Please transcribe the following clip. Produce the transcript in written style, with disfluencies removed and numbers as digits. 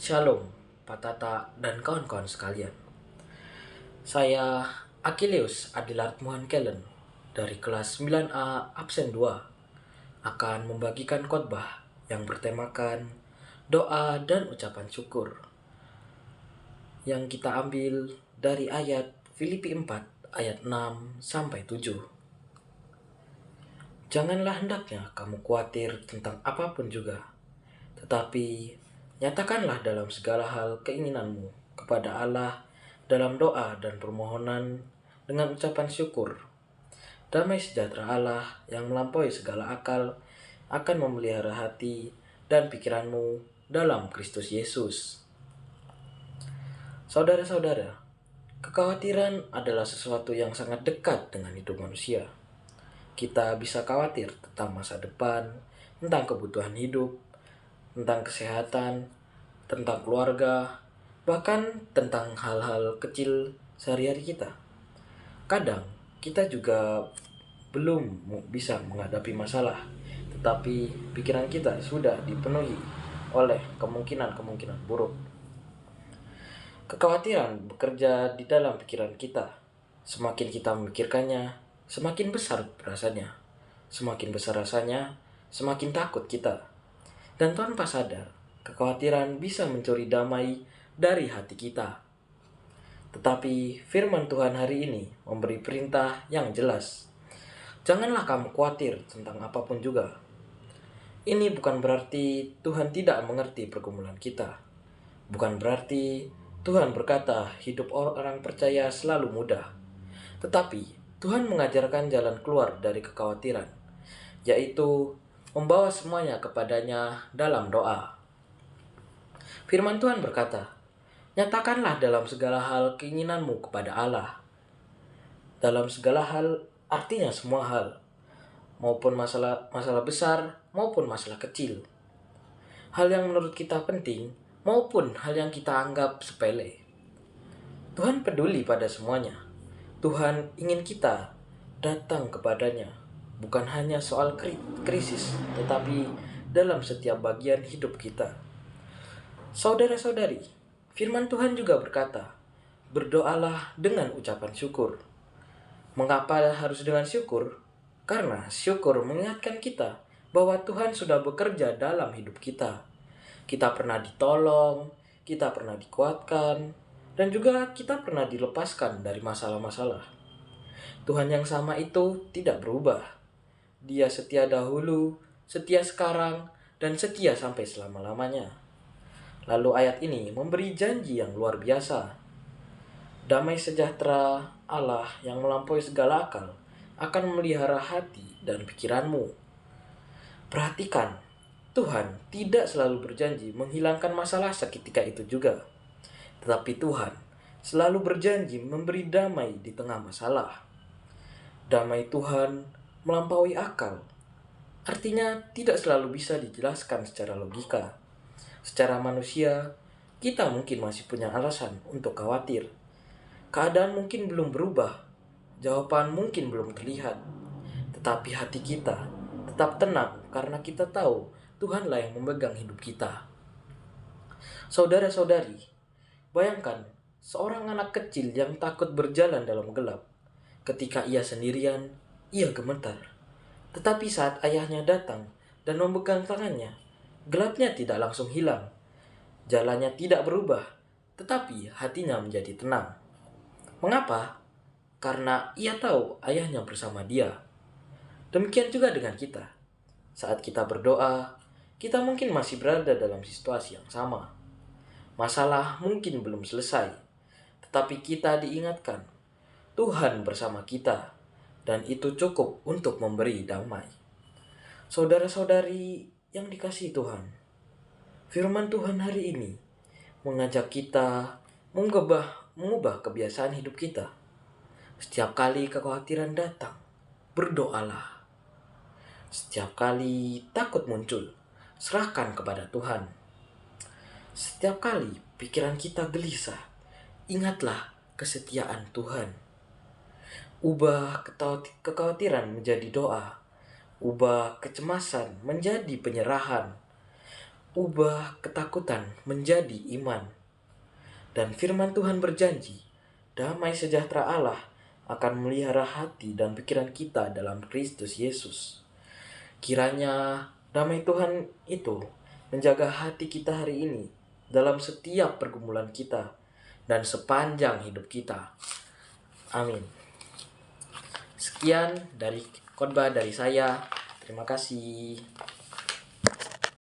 Shalom, Pak Tata dan kawan-kawan sekalian. Saya Achilleus Adilard Mohan Kellen dari kelas 9A absen 2 akan membagikan khotbah yang bertemakan doa dan ucapan syukur yang kita ambil dari ayat Filipi 4 ayat 6 sampai 7. Janganlah hendaknya kamu khawatir tentang apapun juga, tetapi nyatakanlah dalam segala hal keinginanmu kepada Allah dalam doa dan permohonan dengan ucapan syukur. Damai sejahtera Allah yang melampaui segala akal akan memelihara hati dan pikiranmu dalam Kristus Yesus. Saudara-saudara, kekhawatiran adalah sesuatu yang sangat dekat dengan hidup manusia. Kita bisa khawatir tentang masa depan, tentang kebutuhan hidup, tentang kesehatan, tentang keluarga, bahkan tentang hal-hal kecil sehari-hari kita. Kadang kita juga belum bisa menghadapi masalah, tetapi pikiran kita sudah dipenuhi oleh kemungkinan-kemungkinan buruk. Kekhawatiran bekerja di dalam pikiran kita. Semakin kita memikirkannya, semakin besar rasanya. Semakin besar rasanya, semakin takut kita. Dan tanpa sadar, kekhawatiran bisa mencuri damai dari hati kita. Tetapi firman Tuhan hari ini memberi perintah yang jelas. Janganlah kamu khawatir tentang apapun juga. Ini bukan berarti Tuhan tidak mengerti pergumulan kita. Bukan berarti Tuhan berkata hidup orang percaya selalu mudah. Tetapi Tuhan mengajarkan jalan keluar dari kekhawatiran, yaitu membawa semuanya kepadanya dalam doa. Firman Tuhan berkata, nyatakanlah dalam segala hal keinginanmu kepada Allah. Dalam segala hal artinya semua hal, maupun masalah besar maupun masalah kecil. Hal yang menurut kita penting maupun hal yang kita anggap sepele. Tuhan peduli pada semuanya. Tuhan ingin kita datang kepadanya, bukan hanya soal krisis, tetapi dalam setiap bagian hidup kita. Saudara-saudari, firman Tuhan juga berkata, berdoalah dengan ucapan syukur. Mengapa harus dengan syukur? Karena syukur mengingatkan kita bahwa Tuhan sudah bekerja dalam hidup kita. Kita pernah ditolong, kita pernah dikuatkan, dan juga kita pernah dilepaskan dari masalah-masalah. Tuhan yang sama itu tidak berubah. Dia setia dahulu, setia sekarang, dan setia sampai selama-lamanya. Lalu ayat ini memberi janji yang luar biasa. Damai sejahtera Allah yang melampaui segala akal akan memelihara hati dan pikiranmu. Perhatikan, Tuhan tidak selalu berjanji menghilangkan masalah seketika itu juga. Tetapi Tuhan selalu berjanji memberi damai di tengah masalah. Damai Tuhan melampaui akal. Artinya tidak selalu bisa dijelaskan secara logika. Secara manusia, kita mungkin masih punya alasan untuk khawatir. Keadaan mungkin belum berubah. Jawaban mungkin belum terlihat. Tetapi hati kita tetap tenang karena kita tahu Tuhanlah yang memegang hidup kita. Saudara-saudari, bayangkan seorang anak kecil yang takut berjalan dalam gelap. Ketika ia sendirian, ia gemetar. Tetapi saat ayahnya datang dan memegang tangannya, gelapnya tidak langsung hilang. Jalannya tidak berubah, tetapi hatinya menjadi tenang. Mengapa? Karena ia tahu ayahnya bersama dia. Demikian juga dengan kita. Saat kita berdoa, kita mungkin masih berada dalam situasi yang sama. Masalah mungkin belum selesai, tetapi kita diingatkan, Tuhan bersama kita, dan itu cukup untuk memberi damai. Saudara-saudari yang dikasihi Tuhan, firman Tuhan hari ini mengajak kita mengubah kebiasaan hidup kita. Setiap kali kekhawatiran datang, berdoalah. Setiap kali takut muncul, serahkan kepada Tuhan. Setiap kali pikiran kita gelisah, ingatlah kesetiaan Tuhan. Ubah kekhawatiran menjadi doa. Ubah kecemasan menjadi penyerahan. ubah ketakutan menjadi iman. Dan firman Tuhan berjanji, damai sejahtera Allah akan melihara hati dan pikiran kita dalam Kristus Yesus. Kiranya damai Tuhan itu menjaga hati kita hari ini dalam setiap pergumulan kita dan sepanjang hidup kita. Amin. Sekian dari khotbah dari saya. Terima kasih.